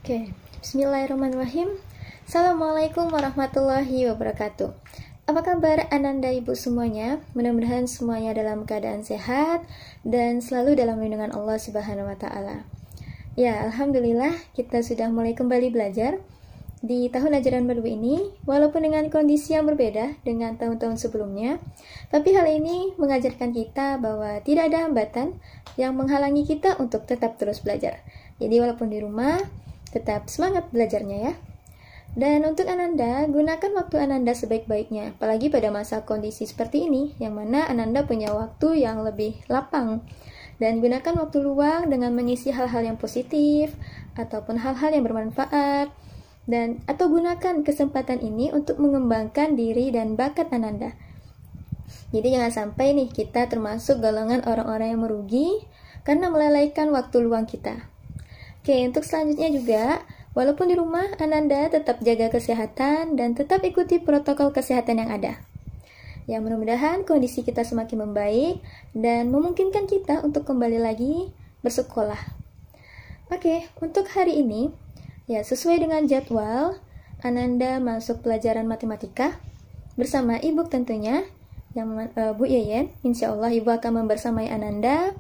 Oke, Bismillahirrahmanirrahim. Assalamualaikum warahmatullahi wabarakatuh. Apa kabar Ananda Ibu semuanya? Mudah-mudahan semuanya dalam keadaan sehat dan selalu dalam lindungan Allah Subhanahu wa Ta'ala. Ya, Alhamdulillah kita sudah mulai kembali belajar di tahun ajaran baru ini, walaupun dengan kondisi yang berbeda dengan tahun-tahun sebelumnya. Tapi hal ini mengajarkan kita bahwa tidak ada hambatan yang menghalangi kita untuk tetap terus belajar. Jadi walaupun di rumah, tetap semangat belajarnya ya. Dan untuk Ananda, gunakan waktu Ananda sebaik-baiknya, apalagi pada masa kondisi seperti ini, yang mana Ananda punya waktu yang lebih lapang. Dan gunakan waktu luang dengan mengisi hal-hal yang positif, ataupun hal-hal yang bermanfaat, atau gunakan kesempatan ini untuk mengembangkan diri dan bakat Ananda. Jadi jangan sampai nih kita termasuk golongan orang-orang yang merugi, karena melalaikan waktu luang kita. Oke, untuk selanjutnya juga, walaupun di rumah, Ananda tetap jaga kesehatan dan tetap ikuti protokol kesehatan yang ada. Ya, mudah-mudahan kondisi kita semakin membaik dan memungkinkan kita untuk kembali lagi bersekolah. Oke, untuk hari ini, ya sesuai dengan jadwal, Ananda masuk pelajaran matematika bersama Ibu tentunya, yang Bu Yeyen. Insya Allah Ibu akan membersamai Ananda,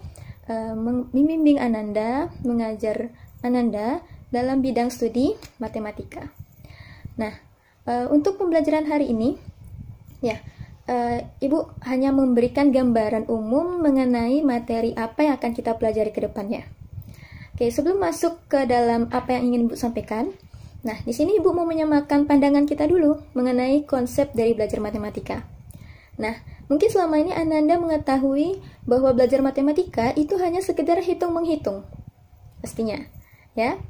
membimbing Ananda, mengajar Ananda dalam bidang studi matematika. Nah, untuk pembelajaran hari ini, ya, Ibu hanya memberikan gambaran umum mengenai materi apa yang akan kita pelajari ke depannya. Oke, sebelum masuk ke dalam apa yang ingin Ibu sampaikan, nah, di sini Ibu mau menyamakan pandangan kita dulu mengenai konsep dari belajar matematika. Nah, mungkin selama ini Ananda mengetahui bahwa belajar matematika itu hanya sekedar hitung-menghitung, pastinya. Ya,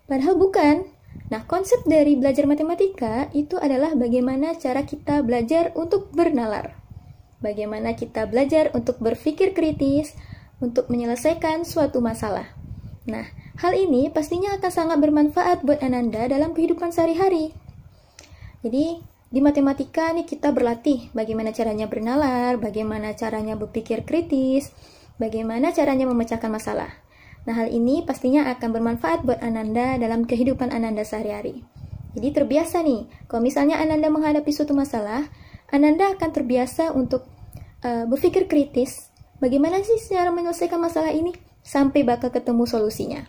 padahal bukan. Nah, konsep dari belajar matematika itu adalah bagaimana cara kita belajar untuk bernalar. Bagaimana kita belajar untuk berpikir kritis, untuk menyelesaikan suatu masalah. Nah, hal ini pastinya akan sangat bermanfaat buat Ananda dalam kehidupan sehari-hari. Jadi, di matematika nih kita berlatih bagaimana caranya bernalar, bagaimana caranya berpikir kritis, bagaimana caranya memecahkan masalah. Nah, hal ini pastinya akan bermanfaat buat Ananda dalam kehidupan Ananda sehari-hari. Jadi terbiasa nih, kalau misalnya Ananda menghadapi suatu masalah, Ananda akan terbiasa untuk berpikir kritis, bagaimana sih cara menyelesaikan masalah ini, sampai bakal ketemu solusinya.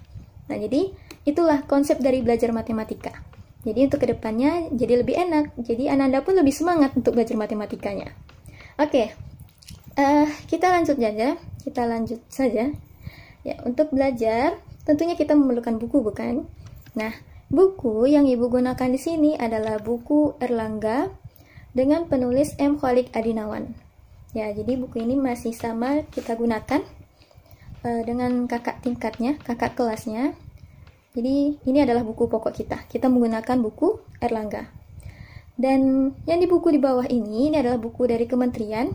Nah, jadi itulah konsep dari belajar matematika. Jadi untuk kedepannya jadi lebih enak, jadi Ananda pun lebih semangat untuk belajar matematikanya. Oke, kita lanjut saja. Ya, untuk belajar, tentunya kita memerlukan buku, bukan? Nah, buku yang Ibu gunakan di sini adalah buku Erlangga dengan penulis M. Kholik Adinawan. Ya, jadi buku ini masih sama kita gunakan dengan kakak tingkatnya, kakak kelasnya. Jadi, ini adalah buku pokok kita. Kita menggunakan buku Erlangga. Dan yang di buku di bawah ini adalah buku dari kementerian,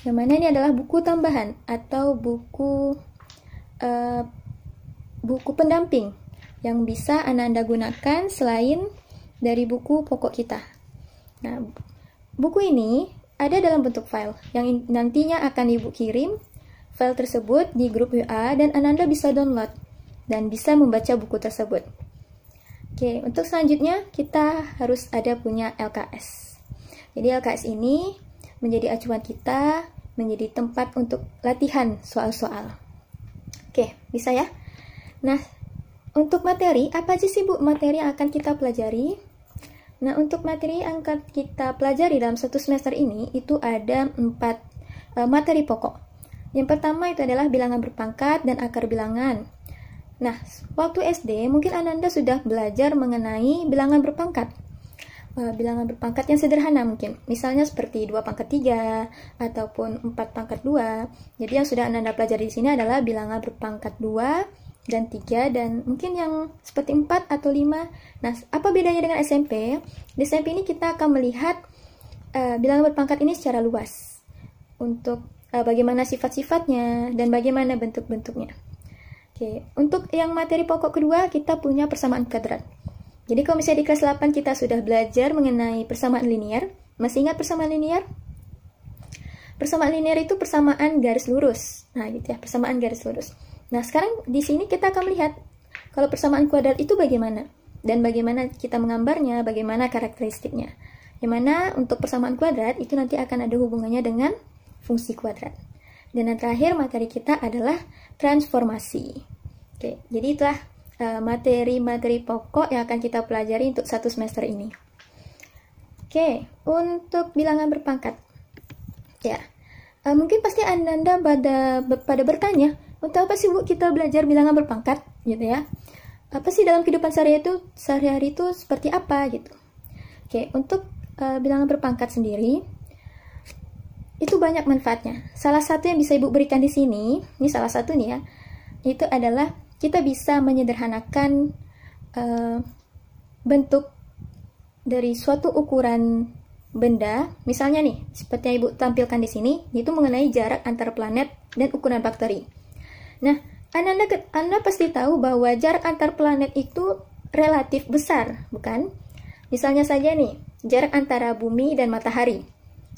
yang mana ini adalah buku tambahan atau buku pendamping yang bisa Ananda gunakan selain dari buku pokok kita. Nah, buku ini ada dalam bentuk file yang nantinya akan Ibu kirim file tersebut di grup WA dan Ananda bisa download dan bisa membaca buku tersebut. Oke, untuk selanjutnya kita harus ada punya LKS. Jadi LKS ini menjadi acuan kita, menjadi tempat untuk latihan soal-soal. Oke, bisa ya? Nah, untuk materi, apa aja sih Bu materi yang akan kita pelajari? Nah, untuk materi yang akan kita pelajari dalam satu semester ini, itu ada 4 materi pokok. Yang pertama itu adalah bilangan berpangkat dan akar bilangan. Nah, waktu SD, mungkin Ananda sudah belajar mengenai bilangan berpangkat. Bilangan berpangkat yang sederhana mungkin, misalnya seperti 2 pangkat 3 ataupun 4 pangkat 2. Jadi yang sudah Ananda pelajari di sini adalah bilangan berpangkat 2 dan 3 dan mungkin yang seperti 4 atau 5. Nah, apa bedanya dengan SMP? Di SMP ini kita akan melihat bilangan berpangkat ini secara luas untuk bagaimana sifat-sifatnya dan bagaimana bentuk-bentuknya. Oke, untuk yang materi pokok kedua kita punya persamaan kuadrat. Jadi kalau misalnya di kelas 8 kita sudah belajar mengenai persamaan linear, masih ingat persamaan linear? Persamaan linear itu persamaan garis lurus. Nah, gitu ya, persamaan garis lurus. Nah, sekarang di sini kita akan melihat kalau persamaan kuadrat itu bagaimana? Dan bagaimana kita menggambarnya, bagaimana karakteristiknya. Yang mana untuk persamaan kuadrat itu nanti akan ada hubungannya dengan fungsi kuadrat. Dan yang terakhir materi kita adalah transformasi. Oke, jadi itulah materi-materi pokok yang akan kita pelajari untuk 1 semester ini. Oke, untuk bilangan berpangkat. Ya, mungkin pasti Anda pada bertanya, untuk apa sih Bu kita belajar bilangan berpangkat, gitu ya? Apa sih dalam kehidupan sehari-hari itu seperti apa, gitu? Oke, untuk bilangan berpangkat sendiri, itu banyak manfaatnya. Salah satu yang bisa Ibu berikan di sini, ini salah satu nih ya, itu adalah kita bisa menyederhanakan bentuk dari suatu ukuran benda. Misalnya nih, seperti yang Ibu tampilkan di sini, itu mengenai jarak antar planet dan ukuran bakteri. Nah, Anda pasti tahu bahwa jarak antar planet itu relatif besar, bukan? Misalnya saja nih, jarak antara bumi dan matahari.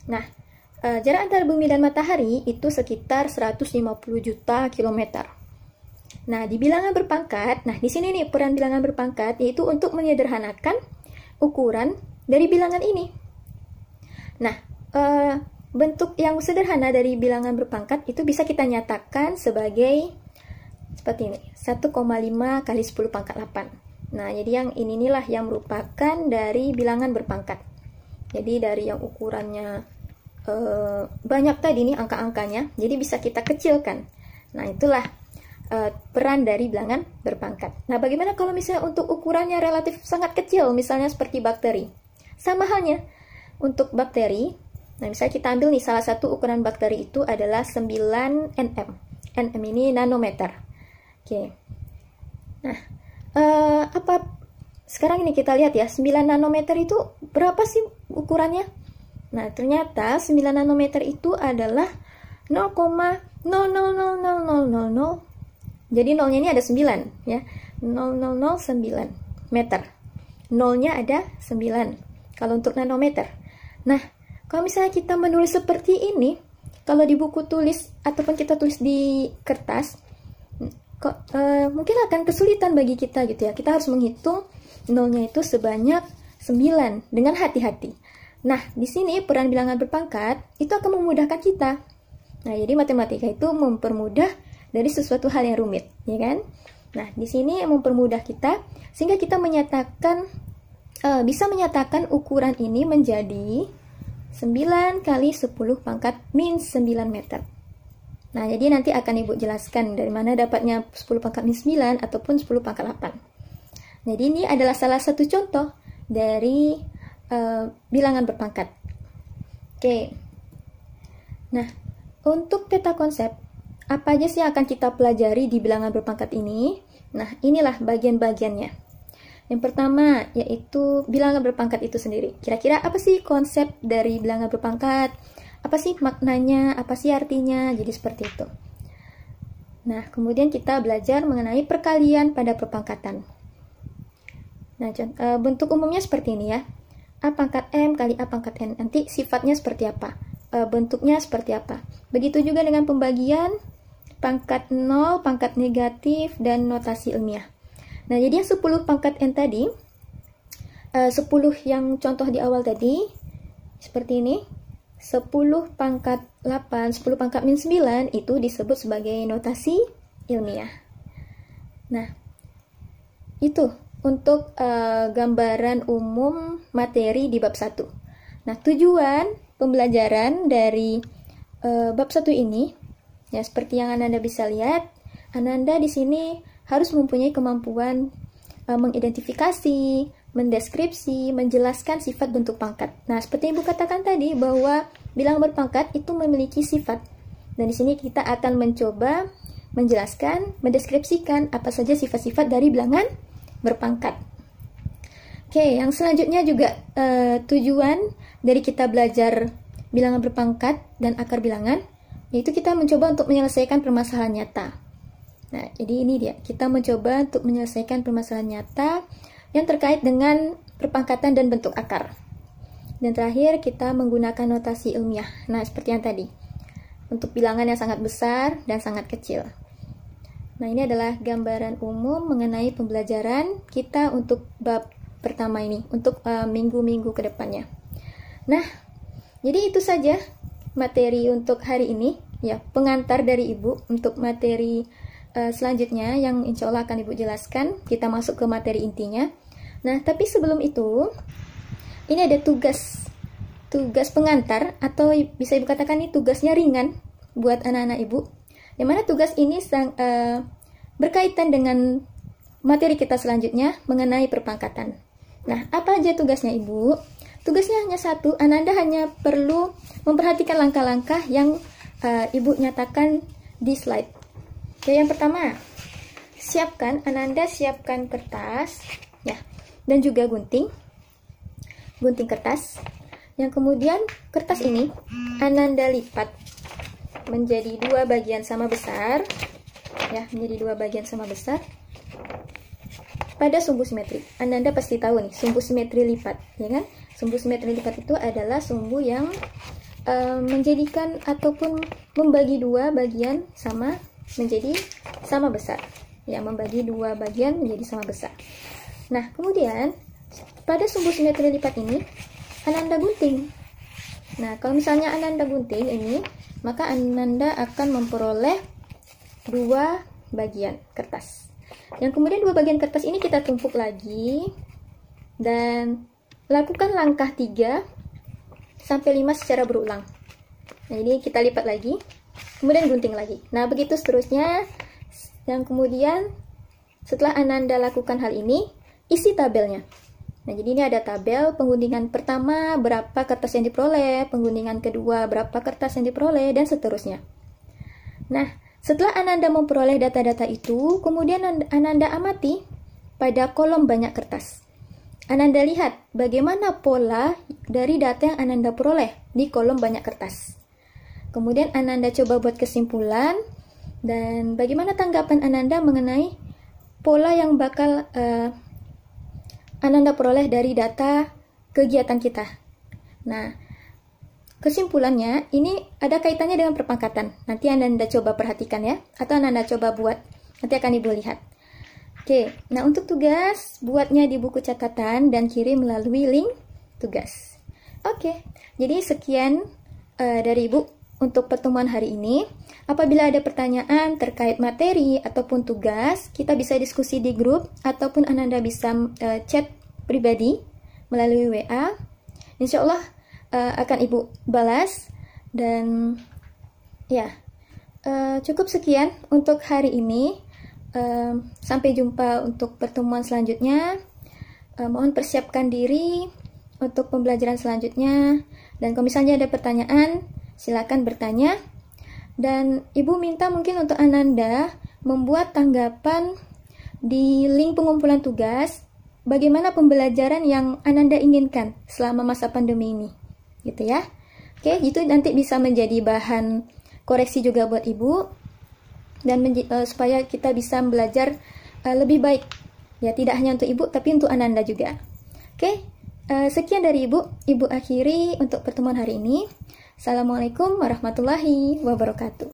Nah, jarak antara bumi dan matahari itu sekitar 150 juta kilometer. Nah, di bilangan berpangkat, nah di sini nih peran bilangan berpangkat yaitu untuk menyederhanakan ukuran dari bilangan ini. Nah, bentuk yang sederhana dari bilangan berpangkat itu bisa kita nyatakan sebagai seperti ini, 1,5 kali 10 pangkat 8. Nah, jadi yang inilah yang merupakan dari bilangan berpangkat. Jadi dari yang ukurannya banyak tadi nih angka-angkanya, jadi bisa kita kecilkan. Nah, itulah peran dari bilangan berpangkat. Nah, bagaimana kalau misalnya untuk ukurannya relatif sangat kecil, misalnya seperti bakteri? Sama halnya untuk bakteri. Nah, misalnya kita ambil nih salah satu ukuran bakteri itu adalah 9 nm. Nm ini nanometer. Oke. Nah, sekarang ini kita lihat ya, 9 nanometer itu berapa sih ukurannya? Nah, ternyata 9 nanometer itu adalah 0,000000. Jadi nolnya ini ada 9 ya. 0009 meter. Nolnya ada 9 kalau untuk nanometer. Nah, kalau misalnya kita menulis seperti ini, kalau di buku tulis ataupun kita tulis di kertas, mungkin akan kesulitan bagi kita gitu ya. Kita harus menghitung nolnya itu sebanyak 9 dengan hati-hati. Nah, di sini peran bilangan berpangkat itu akan memudahkan kita. Nah, jadi matematika itu mempermudah dari sesuatu hal yang rumit, ya kan? Nah, di sini mempermudah kita sehingga kita bisa menyatakan ukuran ini menjadi 9 kali 10 pangkat min 9 meter. Nah, jadi nanti akan Ibu jelaskan dari mana dapatnya 10 pangkat min 9 ataupun 10 pangkat 8. Jadi ini adalah salah satu contoh dari bilangan berpangkat. Oke. Nah, untuk tata konsep, apa aja sih yang akan kita pelajari di bilangan berpangkat ini? Nah, inilah bagian-bagiannya. Yang pertama, yaitu bilangan berpangkat itu sendiri. Kira-kira apa sih konsep dari bilangan berpangkat? Apa sih maknanya? Apa sih artinya? Jadi seperti itu. Nah, kemudian kita belajar mengenai perkalian pada perpangkatan. Nah, bentuk umumnya seperti ini ya. A pangkat M kali A pangkat N. Nanti sifatnya seperti apa? Bentuknya seperti apa? Begitu juga dengan pembagian pangkat 0, pangkat negatif, dan notasi ilmiah. Nah, jadi yang 10 pangkat N tadi, 10 yang contoh di awal tadi, seperti ini, 10 pangkat 8, 10 pangkat min 9, itu disebut sebagai notasi ilmiah. Nah, itu untuk gambaran umum materi di bab 1. Nah, tujuan pembelajaran dari bab 1 ini, ya, seperti yang Ananda bisa lihat, Ananda di sini harus mempunyai kemampuan mengidentifikasi, mendeskripsi, menjelaskan sifat bentuk pangkat. Nah, seperti yang Ibu katakan tadi bahwa bilangan berpangkat itu memiliki sifat. Dan di sini kita akan mencoba menjelaskan, mendeskripsikan apa saja sifat-sifat dari bilangan berpangkat. Oke, yang selanjutnya juga tujuan dari kita belajar bilangan berpangkat dan akar bilangan, yaitu kita mencoba untuk menyelesaikan permasalahan nyata. Nah, jadi ini dia, kita mencoba untuk menyelesaikan permasalahan nyata yang terkait dengan perpangkatan dan bentuk akar. Dan terakhir, kita menggunakan notasi ilmiah. Nah, seperti yang tadi, untuk bilangan yang sangat besar dan sangat kecil. Nah, ini adalah gambaran umum mengenai pembelajaran kita untuk bab pertama ini, untuk minggu-minggu ke depannya. Nah, jadi itu saja materi untuk hari ini, ya, pengantar dari Ibu untuk materi selanjutnya yang insya Allah akan Ibu jelaskan. Kita masuk ke materi intinya. Nah, tapi sebelum itu, ini ada tugas pengantar, atau bisa Ibu katakan ini tugasnya ringan buat anak-anak Ibu. Yang mana tugas ini berkaitan dengan materi kita selanjutnya mengenai perpangkatan. Nah, apa aja tugasnya Ibu? Tugasnya hanya satu, Ananda hanya perlu memperhatikan langkah-langkah yang Ibu nyatakan di slide. Oke, yang pertama, Ananda siapkan kertas, ya, dan juga gunting kertas. Yang kemudian kertas ini Ananda lipat menjadi dua bagian sama besar, ya, pada sumbu simetri. Ananda pasti tahu nih sumbu simetri lipat, ya kan? Sumbu simetri lipat itu adalah sumbu yang menjadikan ataupun membagi dua bagian sama menjadi sama besar, ya, membagi dua bagian menjadi sama besar. Nah, kemudian pada sumbu simetri lipat ini Ananda gunting. Nah, kalau misalnya Ananda gunting ini, maka Ananda akan memperoleh dua bagian kertas. Yang kemudian dua bagian kertas ini kita tumpuk lagi dan lakukan langkah 3 sampai 5 secara berulang. Nah, ini kita lipat lagi, kemudian gunting lagi. Nah, begitu seterusnya. Dan kemudian setelah Ananda lakukan hal ini, isi tabelnya. Nah, jadi ini ada tabel pengguntingan pertama berapa kertas yang diperoleh, pengguntingan kedua berapa kertas yang diperoleh, dan seterusnya. Nah, setelah Ananda memperoleh data-data itu, kemudian Ananda amati pada kolom banyak kertas. Ananda lihat bagaimana pola dari data yang Ananda peroleh di kolom banyak kertas. Kemudian Ananda coba buat kesimpulan, dan bagaimana tanggapan Ananda mengenai pola yang bakal Ananda peroleh dari data kegiatan kita. Nah, kesimpulannya ini ada kaitannya dengan perpangkatan. Nanti Ananda coba perhatikan ya, atau Ananda coba buat. Nanti akan Ibu lihat. Oke, nah untuk tugas, buatnya di buku catatan dan kirim melalui link tugas. Oke, jadi sekian dari Ibu untuk pertemuan hari ini. Apabila ada pertanyaan terkait materi ataupun tugas, kita bisa diskusi di grup ataupun Ananda bisa chat pribadi melalui WA. Insya Allah akan Ibu balas. Dan ya, cukup sekian untuk hari ini. Sampai jumpa untuk pertemuan selanjutnya. Mohon persiapkan diri untuk pembelajaran selanjutnya. Dan kalau misalnya ada pertanyaan, silakan bertanya. Dan Ibu minta mungkin untuk Ananda membuat tanggapan di link pengumpulan tugas, bagaimana pembelajaran yang Ananda inginkan selama masa pandemi ini, gitu ya. Oke, itu nanti bisa menjadi bahan koreksi juga buat Ibu, dan supaya kita bisa belajar lebih baik, ya, tidak hanya untuk Ibu tapi untuk Ananda juga. Oke, sekian dari Ibu akhiri untuk pertemuan hari ini. Assalamualaikum warahmatullahi wabarakatuh.